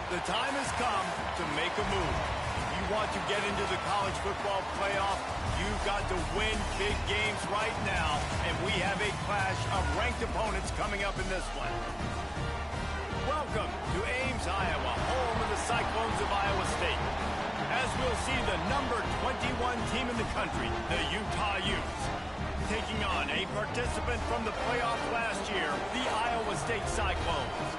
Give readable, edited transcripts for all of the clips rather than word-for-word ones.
The time has come to make a move. If you want to get into the college football playoff, you've got to win big games right now, and we have a clash of ranked opponents coming up in this one. Welcome to Ames, Iowa, home of the Cyclones of Iowa State. As we'll see the number 21 team in the country, the Utah Utes, taking on a participant from the playoff last year, the Iowa State Cyclones.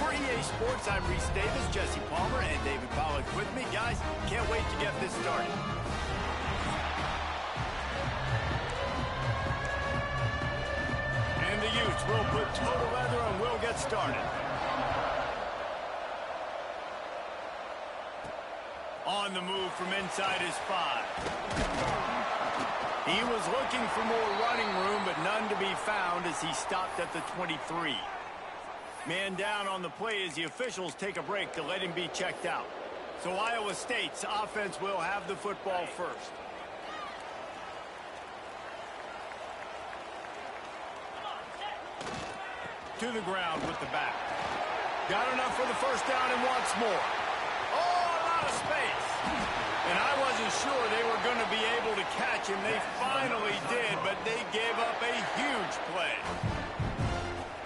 For EA Sports, I'm Reese Davis, Jesse Palmer, and David Pollack with me. Guys, can't wait to get this started. And the Utes will put total leather and we'll get started. On the move from inside his 5. He was looking for more running room, but none to be found as he stopped at the 23. Man down on the play as the officials take a break to let him be checked out. So Iowa State's offense will have the football first. To the ground with the back. Got enough for the first down and wants more. Oh, a lot of space. And I wasn't sure they were going to be able to catch him. They finally did, but they gave up a huge play.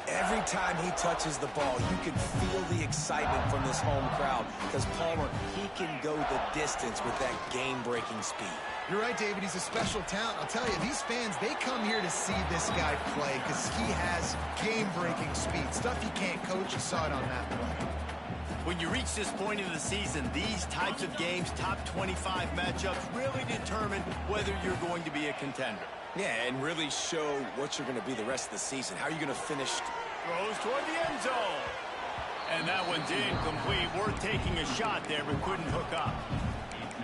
Every time he touches the ball, you can feel the excitement from this home crowd because Palmer, he can go the distance with that game-breaking speed. You're right, David. He's a special talent. I'll tell you, these fans, they come here to see this guy play because he has game-breaking speed. Stuff you can't coach. You saw it on that play. When you reach this point in the season, these types of games, top 25 matchups, really determine whether you're going to be a contender. Yeah, and really show what you're going to be the rest of the season. How are you going to finish? Throws toward the end zone. And that one's incomplete. We're taking a shot there, but couldn't hook up.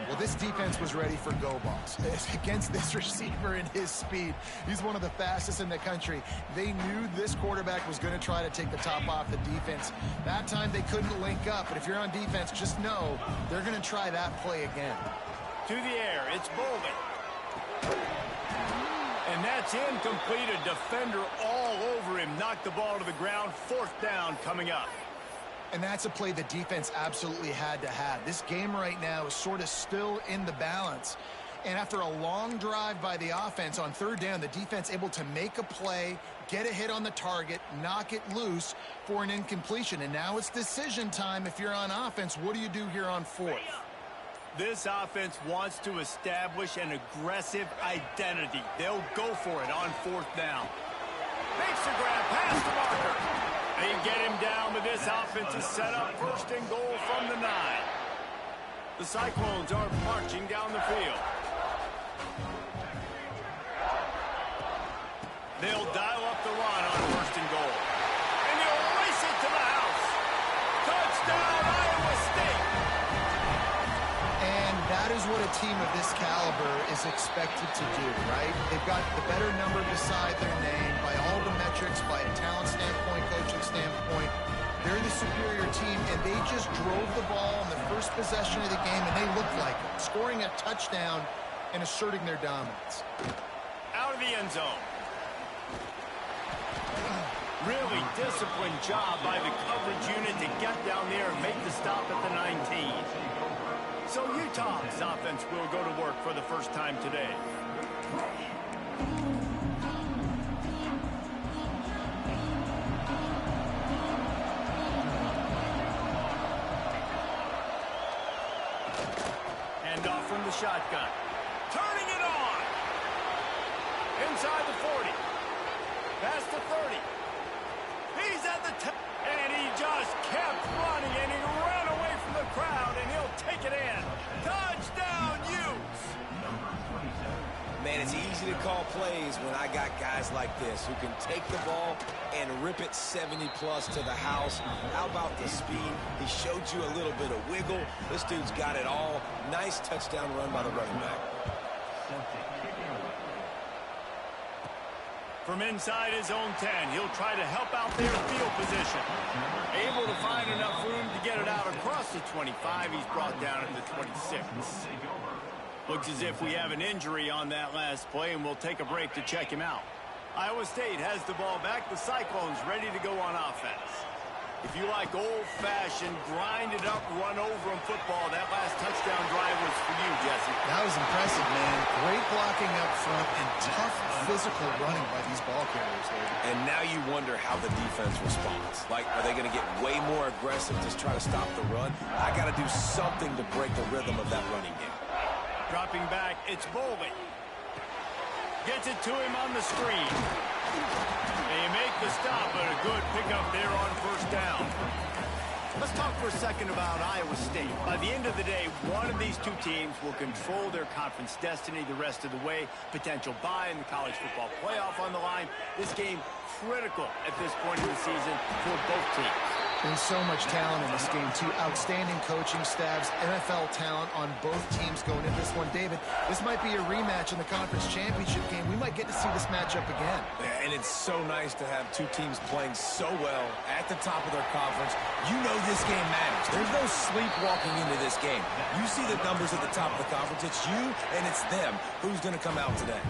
Well, this defense was ready for go balls. Against this receiver and his speed, he's one of the fastest in the country. They knew this quarterback was going to try to take the top off the defense. That time they couldn't link up, but if you're on defense, just know they're going to try that play again. To the air, it's Bolden. And that's incomplete. A defender all over him. Knocked the ball to the ground. 4th down coming up. And that's a play the defense absolutely had to have. This game right now is sort of still in the balance. And after a long drive by the offense on 3rd down, the defense able to make a play, get a hit on the target, knock it loose for an incompletion. And now it's decision time. If you're on offense, what do you do here on 4th? This offense wants to establish an aggressive identity. They'll go for it on 4th down. Makes the grab past the marker. They get him down, but this offense is set up 1st and goal from the 9. The Cyclones are marching down the field. They'll dial up the run on 1st and goal. And they'll race it to the house. Touchdown, Iowa State. And that is what a team of this caliber is expected to do, right? They've got the better number beside their name by all the metrics, by a talent standpoint, coaching standpoint. They're the superior team, and they just drove the ball on the first possession of the game, and they looked like it, scoring a touchdown and asserting their dominance. Out of the end zone. Really disciplined job by the coverage unit to get down there and make the stop at the 19. So Utah's offense will go to work for the first time today. Hand off from the shotgun. Turning it on. Inside the 40. Past the 30. He's at the 10. And he just kept running, and he ran away from the crowd, and he'll take it in. Touchdown, Utes! Man, it's easy to call plays when I got guys like this who can take the ball and rip it 70-plus to the house. How about the speed? He showed you a little bit of wiggle. This dude's got it all. Nice touchdown run by the running back. From inside his own 10, he'll try to help out their field position. Able to find enough room to get it out across the 25. He's brought down at the 26. Looks as if we have an injury on that last play, and we'll take a break to check him out. Iowa State has the ball back. The Cyclones ready to go on offense. If you like old-fashioned, grind-it-up, run-over-'em football, that last touchdown drive was for you, Jesse. That was impressive, man. Great blocking up front and tough physical running by these ball carriers, David. And now you wonder how the defense responds. Like, are they going to get way more aggressive, just try to stop the run? I got to do something to break the rhythm of that running game. Dropping back, it's Bolden. Gets it to him on the screen. They make the stop, but a good pickup there on first down. Let's talk for a second about Iowa State. By the end of the day, one of these two teams will control their conference destiny the rest of the way. Potential bye in the college football playoff on the line. This game critical at this point in the season for both teams. There's so much talent in this game, too. Outstanding coaching staffs, NFL talent on both teams going into this one. David, this might be a rematch in the conference championship game. We might get to see this matchup again. And it's so nice to have two teams playing so well at the top of their conference. You know this game matters. There's no sleepwalking into this game. You see the numbers at the top of the conference. It's you and it's them. Who's going to come out today?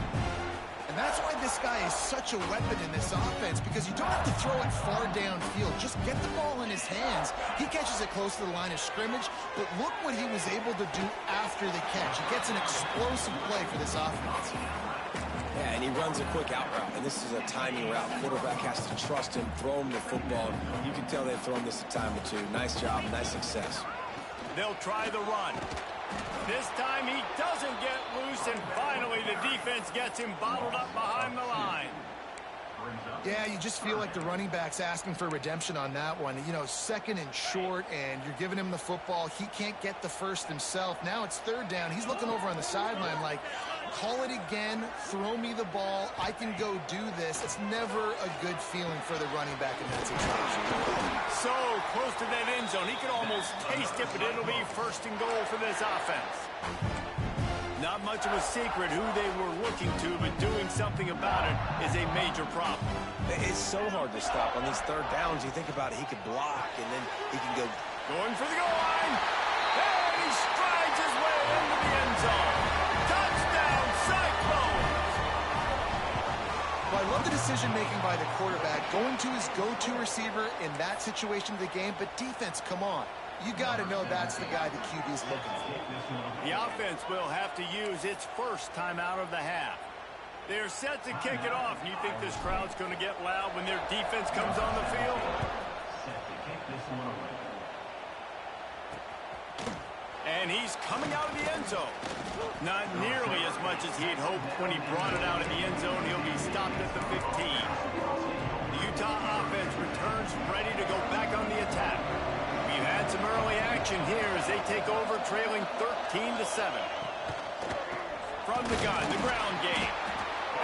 And that's why this guy is such a weapon in this offense, because you don't have to throw it far downfield. Just get the ball in his hands. He catches it close to the line of scrimmage, but look what he was able to do after the catch. He gets an explosive play for this offense. Yeah, and he runs a quick out route, and this is a timing route. Quarterback has to trust him, throw him the football. You can tell they've thrown this a time or two. Nice job, nice success. They'll try the run. This time he doesn't get loose, and finally the defense gets him bottled up behind the line. Yeah, you just feel like the running back's asking for redemption on that one. You know, second and short, and you're giving him the football. He can't get the first himself. Now it's third down. He's looking over on the sideline like, call it again, throw me the ball, I can go do this. It's never a good feeling for the running back in that situation. So close to that end zone. He could almost taste it, but it'll be first and goal for this offense. Not much of a secret who they were looking to, but doing something about it is a major problem. It's so hard to stop on these third downs. You think about it, he could block, and then he can go. Going for the goal line. And he strides his way into the end zone. Touchdown, Cyclones! Well, I love the decision-making by the quarterback, going to his go-to receiver in that situation of the game, but defense, come on. You got to know that's the guy the QB's looking for. The offense will have to use its first timeout of the half. They're set to kick it off, and you think this crowd's going to get loud when their defense comes on the field? And he's coming out of the end zone. Not nearly as much as he had hoped when he brought it out of the end zone. He'll be stopped at the 15. The Utah offense returns ready to go back on the attack. We've had some early action here as they take over, trailing 13-7. From the gun, the ground game.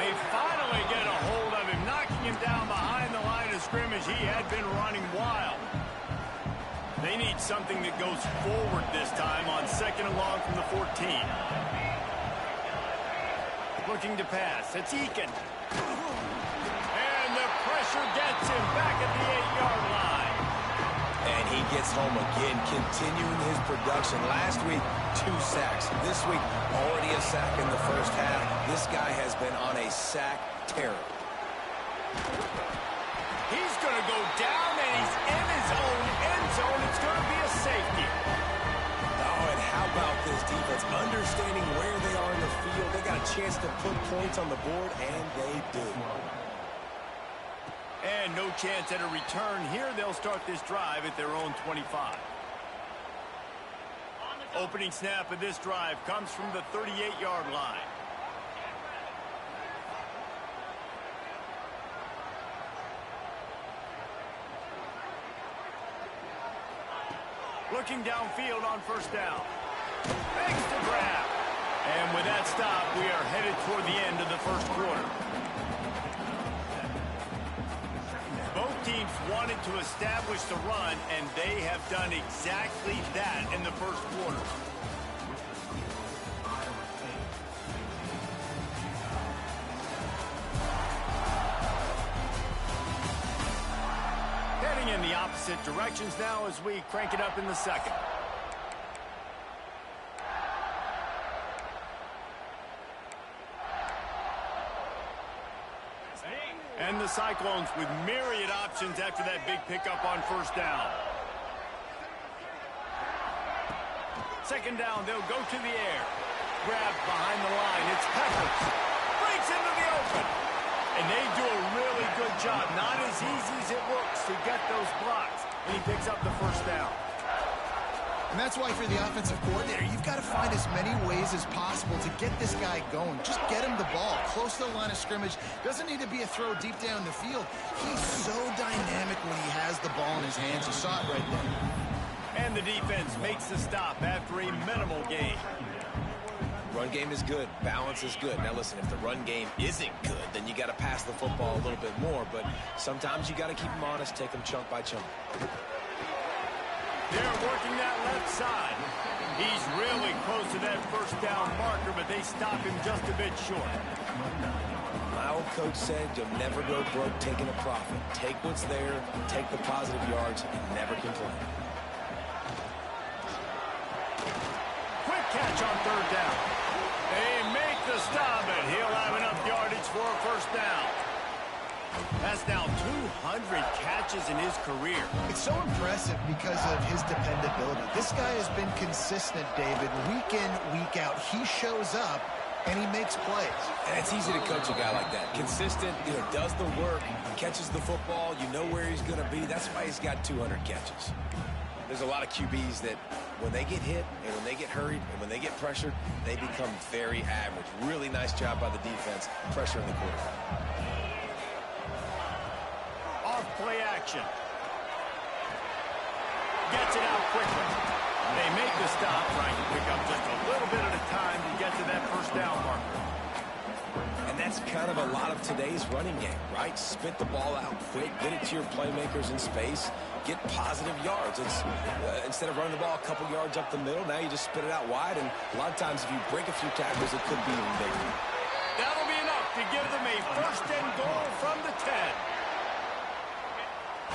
They finally get a hold of him, knocking him down behind the line of scrimmage. He had been running wild. They need something that goes forward this time on second and long from the 14. Looking to pass. It's Eakin. And the pressure gets him back at the 8-yard line. And he gets home again, continuing his production. Last week, 2 sacks. This week, already a sack in the first half. This guy has been on a sack terror. He's going to go down, and he's in his own end zone. It's going to be a safety. Oh, and how about this defense? Understanding where they are in the field. They got a chance to put points on the board, and they do. And no chance at a return here. They'll start this drive at their own 25. Opening snap of this drive comes from the 38-yard line. Looking downfield on first down. Makes the grab. And with that stop, we are headed toward the end of the first quarter. Both teams wanted to establish the run, and they have done exactly that in the first quarter. Heading in the opposite directions now as we crank it up in the second. And the Cyclones with myriad options after that big pickup on first down. Second down, they'll go to the air. Grabbed behind the line. It's Peppers. Breaks into the open. And they do a really good job. Not as easy as it looks to get those blocks. And he picks up the first down. And that's why for the offensive coordinator, you've got to find as many ways as possible to get this guy going. Just get him the ball close to the line of scrimmage. Doesn't need to be a throw deep down the field. He's so dynamic when he has the ball in his hands. You saw it right there. And the defense makes the stop after a minimal gain. Run game is good. Balance is good. Now listen, if the run game isn't good, then you got to pass the football a little bit more. But sometimes you got to keep them honest, take them chunk by chunk. They're working that left side. He's really close to that first down marker, but they stop him just a bit short. My old coach said you'll never go broke taking a profit. Take what's there, take the positive yards, and never complain. Quick catch on third down. They make the stop, and he'll have enough yardage for a first down. That's now 200 catches in his career. It's so impressive because of his dependability. This guy has been consistent, David, week in, week out. He shows up, and he makes plays. And it's easy to coach a guy like that. Consistent, does the work, catches the football, you know where he's going to be. That's why he's got 200 catches. There's a lot of QBs that when they get hit and when they get hurried and when they get pressured, they become very average. Really nice job by the defense, pressuring the quarterback. Play action. Gets it out quickly. They make the stop, trying to pick up just a little bit at a time to get to that first down marker. And that's kind of a lot of today's running game, right? Spit the ball out quick, get it to your playmakers in space, get positive yards. It's instead of running the ball a couple yards up the middle, now you just spit it out wide, and a lot of times if you break a few tackles, it could be even bigger. That'll be enough to give them a first and goal from the 10.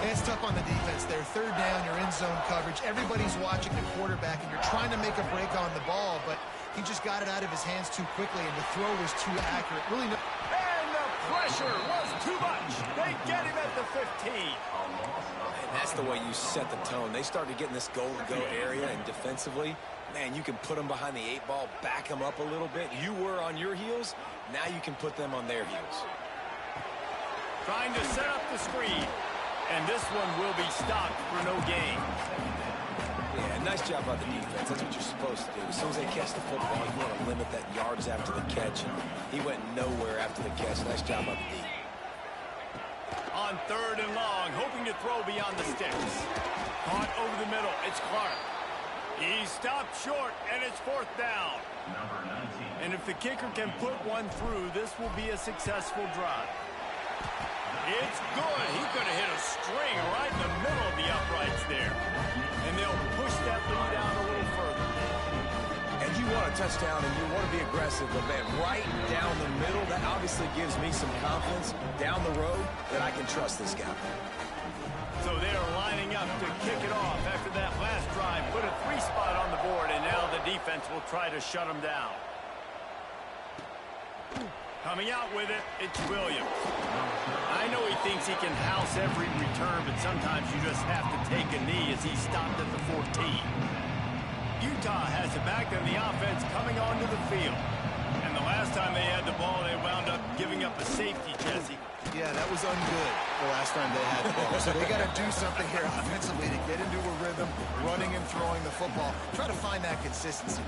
And it's tough on the defense there. Third down, you're in zone coverage. Everybody's watching the quarterback, and you're trying to make a break on the ball, but he just got it out of his hands too quickly, and the throw was too accurate. Really no. And the pressure was too much. They get him at the 15. And that's the way you set the tone. They started getting this goal-to-go area, and defensively, man, you can put them behind the 8-ball, back them up a little bit. You were on your heels. Now you can put them on their heels. Trying to set up the screen. And this one will be stopped for no gain. Yeah, nice job by the defense. That's what you're supposed to do. As soon as they catch the football, you want to limit that yards after the catch. And he went nowhere after the catch. Nice job by the D. On third and long, hoping to throw beyond the sticks. Caught over the middle. It's Clark. He stopped short, and it's fourth down. And if the kicker can put one through, this will be a successful drive. It's good. He could have hit a string right in the middle of the uprights there. And they'll push that lead out a little further. And you want a touchdown and you want to be aggressive, but man, right down the middle, that obviously gives me some confidence down the road that I can trust this guy. So they're lining up to kick it off after that last drive. Put a 3 spot on the board, and now the defense will try to shut them down. Coming out with it, it's Williams. I know he thinks he can house every return, but sometimes you just have to take a knee as he stopped at the 14. Utah has it back, and the offense coming onto the field. And the last time they had the ball, they wound up giving up a safety, Jesse. Yeah, that was ungood the last time they had the ball. So they got to do something here offensively to get into a rhythm, running and throwing the football. Try to find that consistency.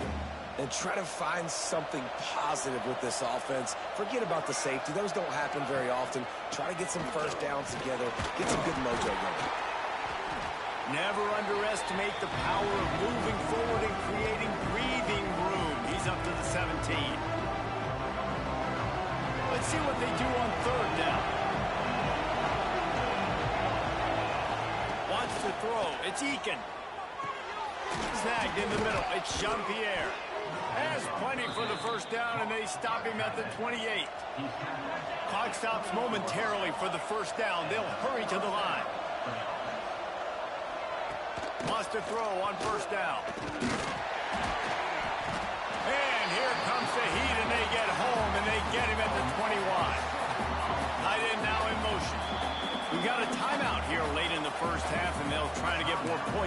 And try to find something positive with this offense. Forget about the safety. Those don't happen very often. Try to get some first downs together. Get some good mojo going. Never underestimate the power of moving forward and creating breathing room. He's up to the 17. Let's see what they do on third down. Wants to throw. It's Eakin. Snagged in the middle. It's Jean-Pierre. Has plenty for the first down, and they stop him at the 28. Clock stops momentarily for the first down. They'll hurry to the line. Wants to throw on first down. And here comes the heat, and they get home, and they get him at the 21. Tight end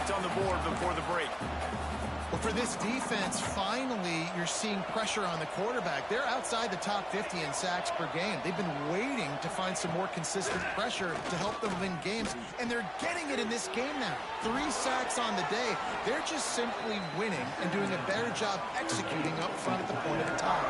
points on the board before the break. Well, for this defense, finally, you're seeing pressure on the quarterback. They're outside the top 50 in sacks per game. They've been waiting to find some more consistent pressure to help them win games, and they're getting it in this game now. 3 sacks on the day. They're just simply winning and doing a better job executing up front at the point of attack.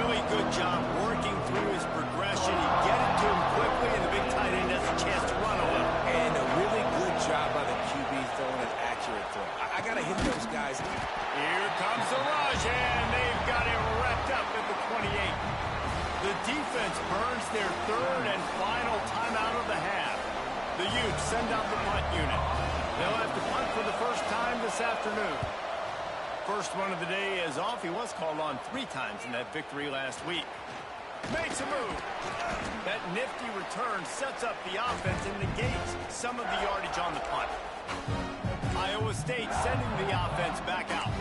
Really good job working through his progression. He get it to him quickly, and the big tight end has a chance to run a little. And a really good job by the QB throwing an accurate throw. I got to hit those guys. Here comes the rush, and they've got him wrapped up at the 28. The defense burns their 3rd and final timeout of the half. The Utes send out the punt unit. They'll have to punt for the first time this afternoon. First one of the day is off. He was called on 3 times in that victory last week. Makes a move. That nifty return sets up the offense and negates some of the yardage on the punt. Iowa State sending the offense back out.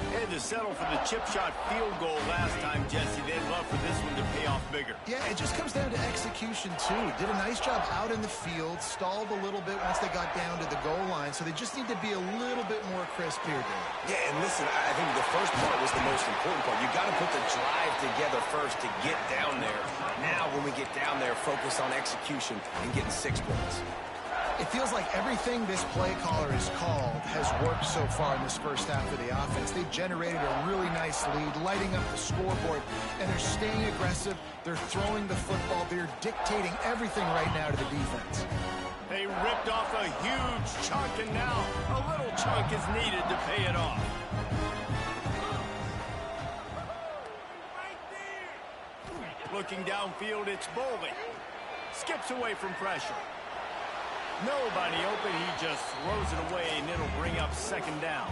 They had to settle for the chip shot field goal last time, Jesse. They'd love for this one to pay off bigger. Yeah, it just comes down to execution, too. Did a nice job out in the field, stalled a little bit once they got down to the goal line, so they just need to be a little bit more crisp here, Dave. Yeah, and listen, I think the first part was the most important part. You got to put the drive together first to get down there. Now, when we get down there, focus on execution and getting 6 points. It feels like everything this play caller has called has worked so far in this first half of the offense. They've generated a really nice lead, lighting up the scoreboard, and they're staying aggressive. They're throwing the football. They're dictating everything right now to the defense. They ripped off a huge chunk, and now a little chunk is needed to pay it off. Looking downfield, it's Bowling. Skips away from pressure. Nobody open, he just throws it away, and it'll bring up 2nd down.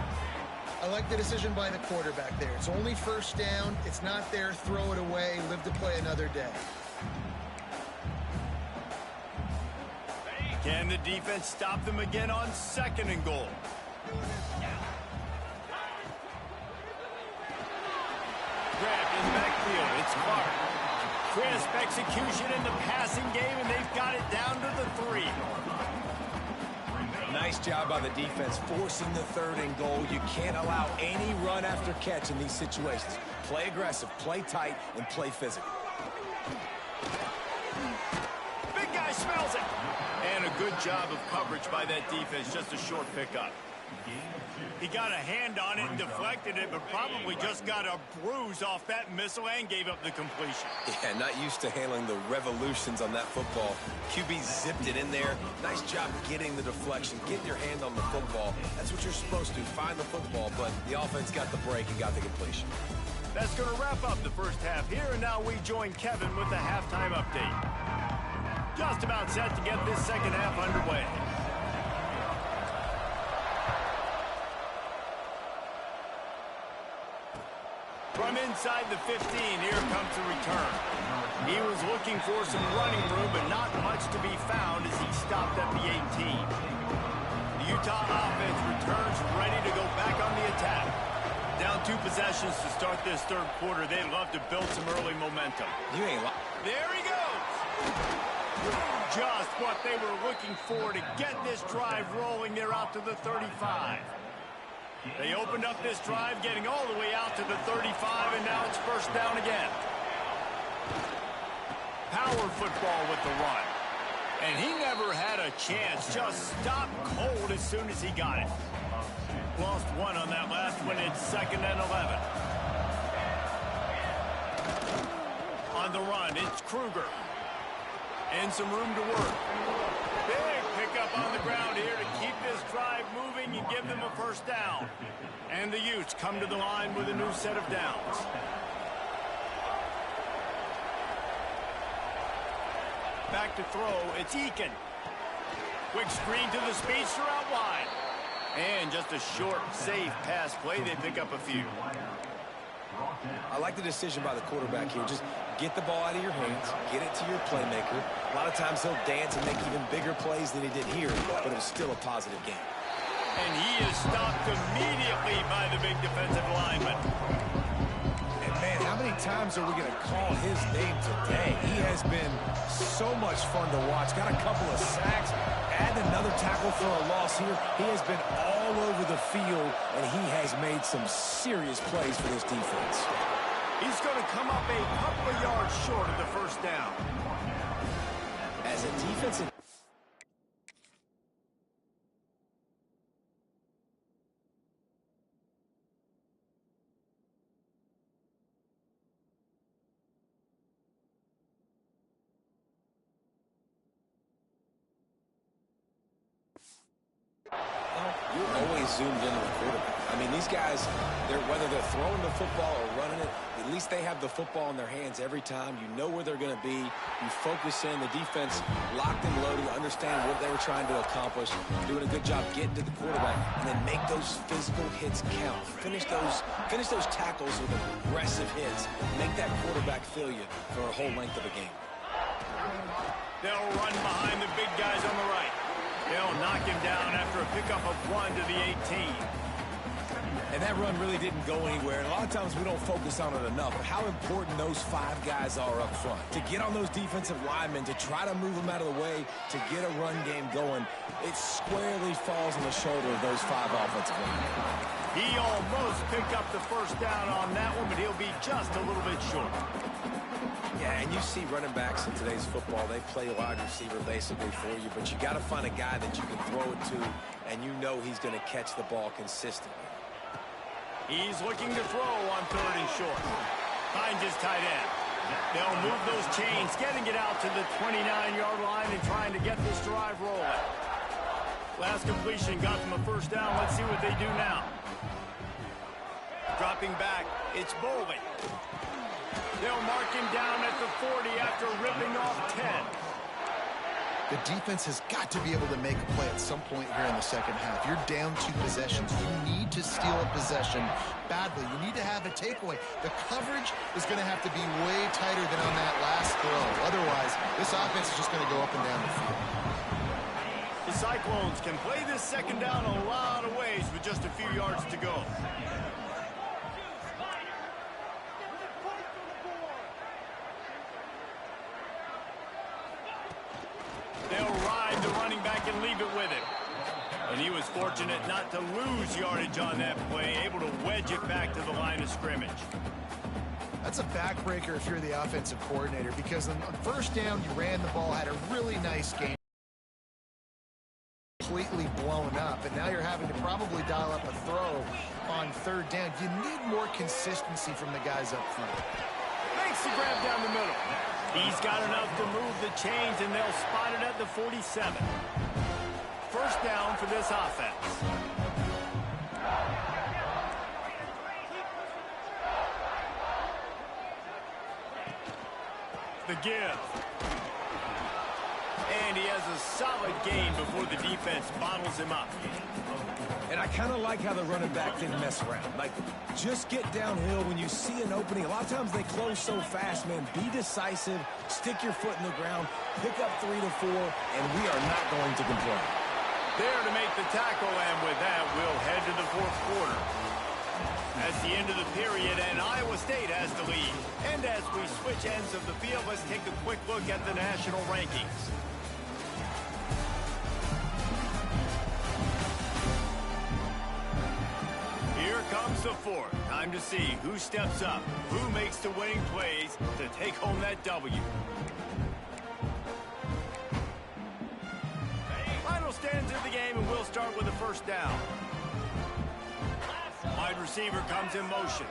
I like the decision by the quarterback there. It's only 1st down. It's not there. Throw it away. Live to play another day. Can the defense stop them again on 2nd and goal? Grabbed in the backfield. It's Clark. Crisp execution in the passing game, and they've got it down to the 3. Nice job by the defense, forcing the 3rd and goal. You can't allow any run after catch in these situations. Play aggressive, play tight, and play physical. Big guy smells it. And a good job of coverage by that defense. Just a short pickup. He got a hand on it and deflected it, but probably just got a bruise off that missile and gave up the completion. Yeah, not used to handling the revolutions on that football. QB zipped it in there. Nice job getting the deflection, getting your hand on the football. That's what you're supposed to, find the football, but the offense got the break and got the completion. That's going to wrap up the first half here, and now we join Kevin with the halftime update. Just about set to get this second half underway. From inside the 15, here comes the return. He was looking for some running room, but not much to be found as he stopped at the 18. The Utah offense returns ready to go back on the attack. Down 2 possessions to start this 3rd quarter. They'd love to build some early momentum. You ain't There he goes! Just what they were looking for to get this drive rolling. They're out to the 35. They opened up this drive, getting all the way out to the 35, and now it's 1st down again. Power football with the run. And he never had a chance. Just stopped cold as soon as he got it. Lost 1 on that last one. It's 2nd and 11. On the run, it's Kruger. And some room to work. Big pickup on the ground here to keep this drive moving and give them a 1st down. And the Utes come to the line with a new set of downs. Back to throw, it's Eakin. Quick screen to the speedster out wide. And just a short, safe pass play. They pick up a few. I like the decision by the quarterback here. Just get the ball out of your hands, get it to your playmaker. A lot of times he'll dance and make even bigger plays than he did here, but it was still a positive game. And he is stopped immediately by the big defensive lineman. And man, how many times are we going to call his name today? He has been so much fun to watch. Got a couple of sacks, adding another tackle for a loss here. He has been all over the field, and he has made some serious plays for this defense. He's going to come up a couple of yards short of the first down. As a defensive... You're always zoomed into the quarterback. I mean, these guys, whether they're throwing the football or running it, at least they have the football in their hands every time. You know where they're going to be. You focus in. The defense locked and loaded, understand what they were trying to accomplish, doing a good job getting to the quarterback, and then make those physical hits count. Finish those tackles with aggressive hits. Make that quarterback feel you for a whole length of a game. They'll run behind the big guys on the right. They'll knock him down after a pickup of 1 to the 18. And that run really didn't go anywhere. And a lot of times we don't focus on it enough. But how important those 5 guys are up front. To get on those defensive linemen, to try to move them out of the way, to get a run game going, it squarely falls on the shoulder of those 5 offensive linemen. He almost picked up the first down on that one, but he'll be just a little bit short. Yeah, and you see running backs in today's football, they play wide receiver basically for you, but you got to find a guy that you can throw it to, and you know he's going to catch the ball consistently. He's looking to throw on 3rd and short. Finds his tight end. They'll move those chains, getting it out to the 29-yard line and trying to get this drive rolling. Last completion got them a first down. Let's see what they do now. Dropping back, it's Bolden. They'll mark him down at the 40 after ripping off 10. The defense has got to be able to make a play at some point here in the second half. You're down 2 possessions. You need to steal a possession badly. You need to have a takeaway. The coverage is going to have to be way tighter than on that last throw. Otherwise, this offense is just going to go up and down the field. The Cyclones can play this second down a lot of ways with just a few yards to go. They'll ride the running back and leave it with him. And he was fortunate not to lose yardage on that play, able to wedge it back to the line of scrimmage. That's a backbreaker if you're the offensive coordinator, because on first down, you ran the ball, had a really nice game. Completely blown up, and now you're having to probably dial up a throw on 3rd down. You need more consistency from the guys up front. Makes the grab down the middle. He's got enough to move the chains, and they'll spot it at the 47. First down for this offense. The give. And he has a solid gain before the defense bottles him up. And I kind of like how the running back didn't mess around. Like, just get downhill when you see an opening. A lot of times they close so fast, man. Be decisive, stick your foot in the ground, pick up 3 to 4, and we are not going to complain. There to make the tackle, and with that, we'll head to the 4th quarter. That's the end of the period, and Iowa State has the lead. And as we switch ends of the field, let's take a quick look at the national rankings. Here comes the 4th. Time to see who steps up, who makes the winning plays to take home that W. Final stands of the game, and we'll start with the first down. Wide receiver comes in motion.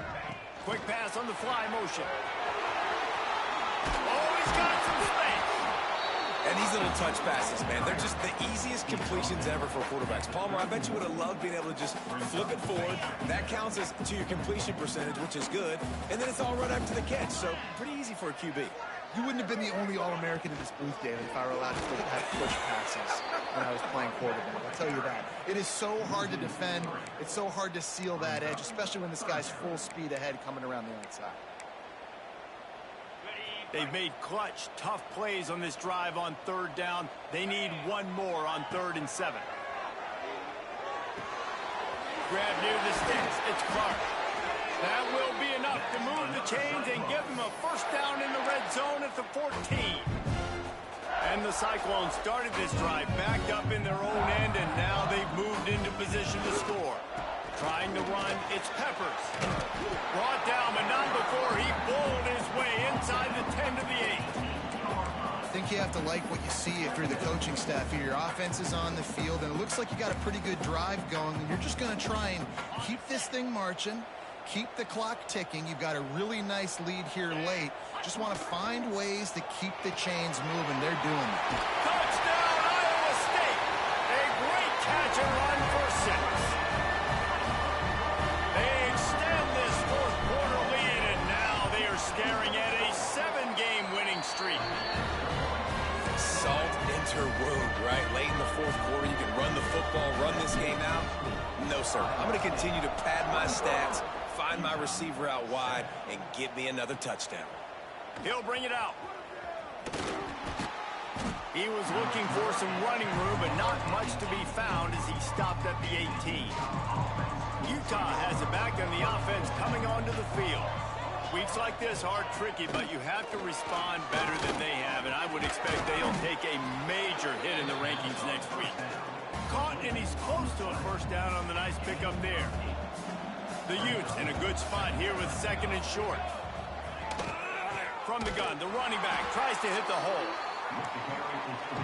Quick pass on the fly motion. Oh, he's got some space. And these little touch passes, man, they're just the easiest completions ever for quarterbacks. Palmer, I bet you would have loved being able to just flip it forward. That counts as to your completion percentage, which is good. And then it's all right after the catch, so pretty easy for a QB. You wouldn't have been the only All-American in this booth, David, if I were allowed to have push passes when I was playing quarterback. I'll tell you that. It is so hard to defend. It's so hard to seal that edge, especially when this guy's full speed ahead coming around the outside. They've made clutch, tough plays on this drive on 3rd down. They need one more on 3rd and 7. Grab near the sticks. It's Clark. That will be enough to move the chains and give them a first down in the red zone at the 14. And the Cyclones started this drive backed up in their own end, and now they've moved into position to score. Trying to run, it's Peppers. Brought down, but not before he bowled his way inside the 10 to the 8. I think you have to like what you see if you're the coaching staff here. Your offense is on the field, and it looks like you got a pretty good drive going, and you're just going to try and keep this thing marching, keep the clock ticking. You've got a really nice lead here late. Just want to find ways to keep the chains moving. They're doing it. Touchdown, Iowa State! A great catch and run for 6. They extend this fourth quarter lead, and now they are staring at a 7-game winning streak. Salt enter wound, right? Late in the fourth quarter, you can run the football, run this game out. No, sir. I'm going to continue to pad my stats, find my receiver out wide, and get me another touchdown. He'll bring it out. He was looking for some running room, but not much to be found as he stopped at the 18. Utah has it back, and the offense coming onto the field. Weeks like this are tricky, but you have to respond better than they have, and I would expect they'll take a major hit in the rankings next week. Caught, and he's close to a first down on the nice pickup there. The Utes in a good spot here with 2nd and short. From the gun, the running back tries to hit the hole.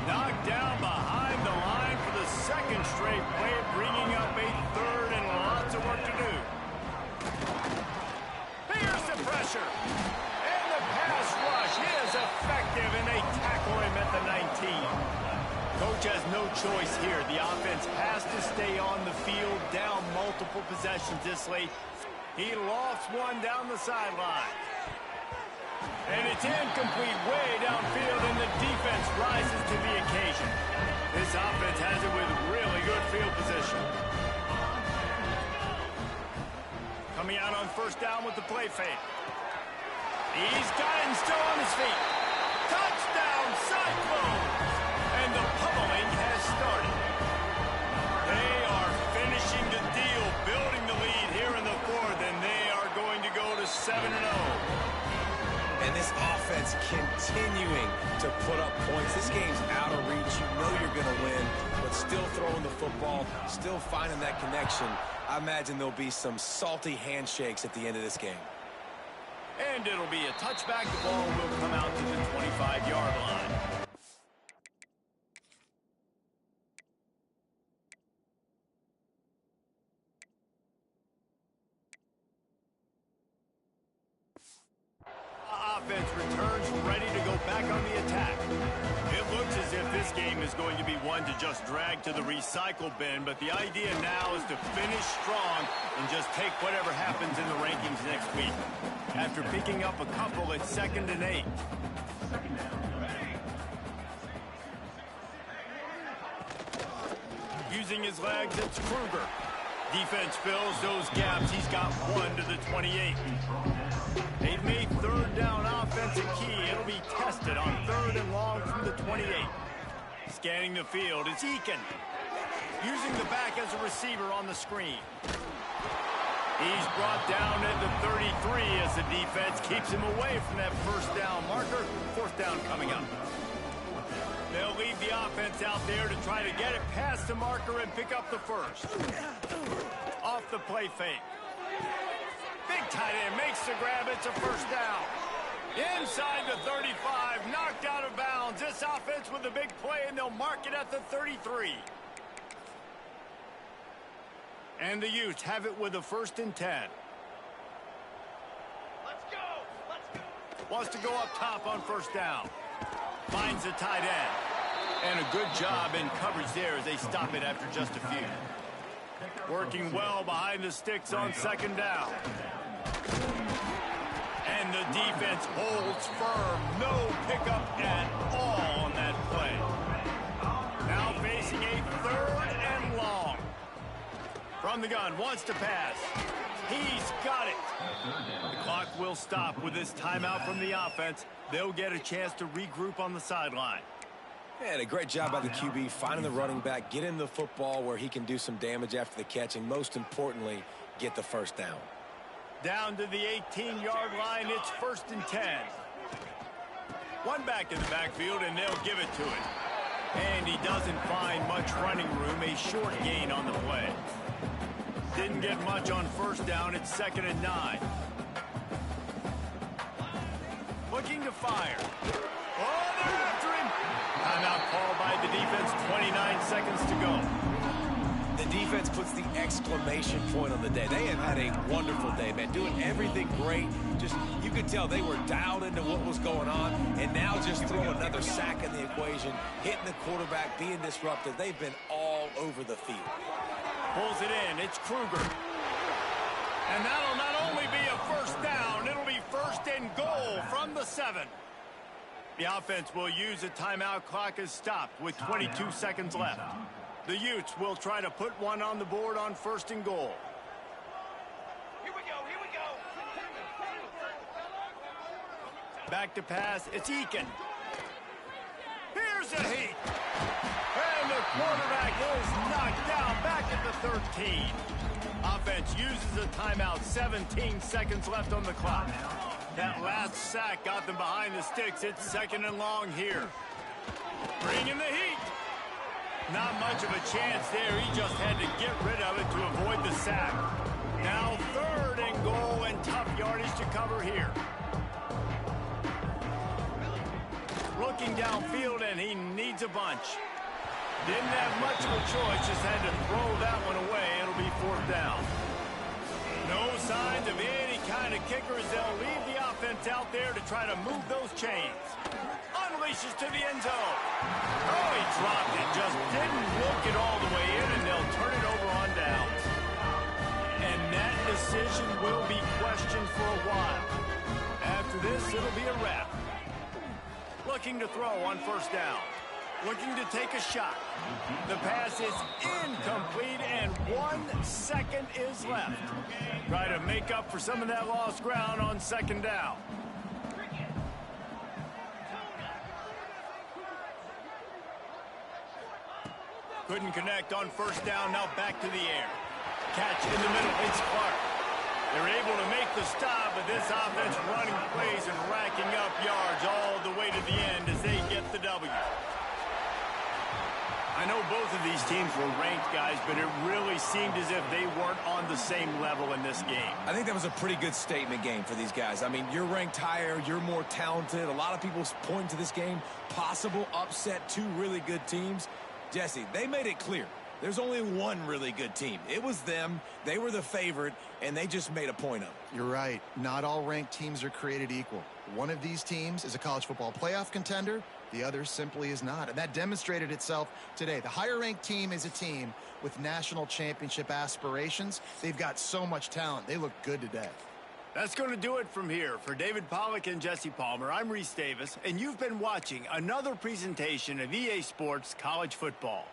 Knocked down behind the line for the 2nd straight play, bringing up a 3rd and lots of work to do. Here's the pressure. And the pass rush is effective, and they tackle him at the 19. Coach has no choice here. The offense has to stay on the field, down multiple possessions this late. He lofts one down the sideline. And it's incomplete way downfield, and the defense rises to the occasion. This offense has it with really good field position. Coming out on first down with the play fake. He's got it and still on his feet. Touchdown, Cyclones! And the pummeling has started. They are finishing the deal, building the lead here in the 4th, and they are going to go to 7-0. And this offense continuing to put up points. This game's out of reach. You know you're going to win, but still throwing the football, still finding that connection. I imagine there'll be some salty handshakes at the end of this game. And it'll be a touchback. The ball will come out to the 25-yard line. Offense returns ready to go back on the attack. It looks as if this game is going to be one to just drag to the recycle bin, but the idea now is to finish strong and just take whatever happens in the rankings next week. After picking up a couple, it's 2nd and 8. Using his legs, it's Kruger. Defense fills those gaps. He's got 1 to the 28. They've made 3rd down offense a key. It'll be tested on 3rd and long from the 28. Scanning the field, it's Eakin. Using the back as a receiver on the screen. He's brought down at the 33 as the defense keeps him away from that first down marker. 4th down coming up. They'll leave the offense out there to try to get it past the marker and pick up the first. Off the play fake. Big tight end makes the grab. It's a first down. Inside the 35, knocked out of bounds. This offense with a big play, and they'll mark it at the 33. And the Utes have it with a 1st and 10. Let's go! Let's go! Wants to go up top on first down. Finds the tight end. And a good job in coverage there as they stop it after just a few. Working well behind the sticks on 2nd down. And the defense holds firm. No pickup at all on that play. Now facing a 3rd and long. From the gun, wants to pass. He's got it. The clock will stop with this timeout from the offense. They'll get a chance to regroup on the sideline. And a great job by the QB finding the running back, get him the football where he can do some damage after the catch, and most importantly, get the first down. Down to the 18-yard line, it's 1st and 10. One back in the backfield, and they'll give it to it. And he doesn't find much running room, a short gain on the play. Didn't get much on first down. It's 2nd and 9. Looking to fire. Oh, they're after him. Timeout called by the defense, 29 seconds to go. The defense puts the exclamation point on the day. They have had a wonderful day, man, doing everything great. Just, you could tell they were dialed into what was going on, and now just throw another sack in the equation, hitting the quarterback, being disruptive. They've been all over the field. Pulls it in. It's Kruger. And that'll not only be a first down, it'll be 1st and goal from the 7. The offense will use a timeout. Clock is stopped with 22 seconds left. The Utes will try to put one on the board on 1st and goal. Here we go, here we go. Back to pass. It's Eakin. Here's a heat. And the quarterback is knocked down back at the 13. Offense uses a timeout. 17 seconds left on the clock. That last sack got them behind the sticks. It's 2nd and long here. Bringing the heat. Not much of a chance there. He just had to get rid of it to avoid the sack. Now 3rd and goal, and tough yardage to cover here. Looking downfield, and he needs a bunch. Didn't have much of a choice, just had to throw that one away. It'll be 4th down. No signs of any kind of kickers. They'll leave the offense out there to try to move those chains. Unleashes to the end zone. Oh, he dropped it. Just didn't look it all the way in, and they'll turn it over on downs. And that decision will be questioned for a while. After this, it'll be a wrap. Looking to throw on 1st down. Looking to take a shot. The pass is incomplete, and 1 second is left. Try to make up for some of that lost ground on 2nd down. Couldn't connect on 1st down. Now back to the air. Catch in the middle. It's Clark. They're able to make the stop, but this offense running plays and racking up yards all the way to the end as they get the W. I know both of these teams were ranked, guys, but it really seemed as if they weren't on the same level in this game. I think that was a pretty good statement game for these guys. I mean, you're ranked higher, you're more talented. A lot of people point to this game, possible upset, 2 really good teams. Jesse, they made it clear. There's only one really good team. It was them. They were the favorite, and they just made a point of it. You're right. Not all ranked teams are created equal. One of these teams is a college football playoff contender. The other simply is not. And that demonstrated itself today. The higher-ranked team is a team with national championship aspirations. They've got so much talent. They look good today. That's going to do it from here. For David Pollack and Jesse Palmer, I'm Reese Davis, and you've been watching another presentation of EA Sports College Football.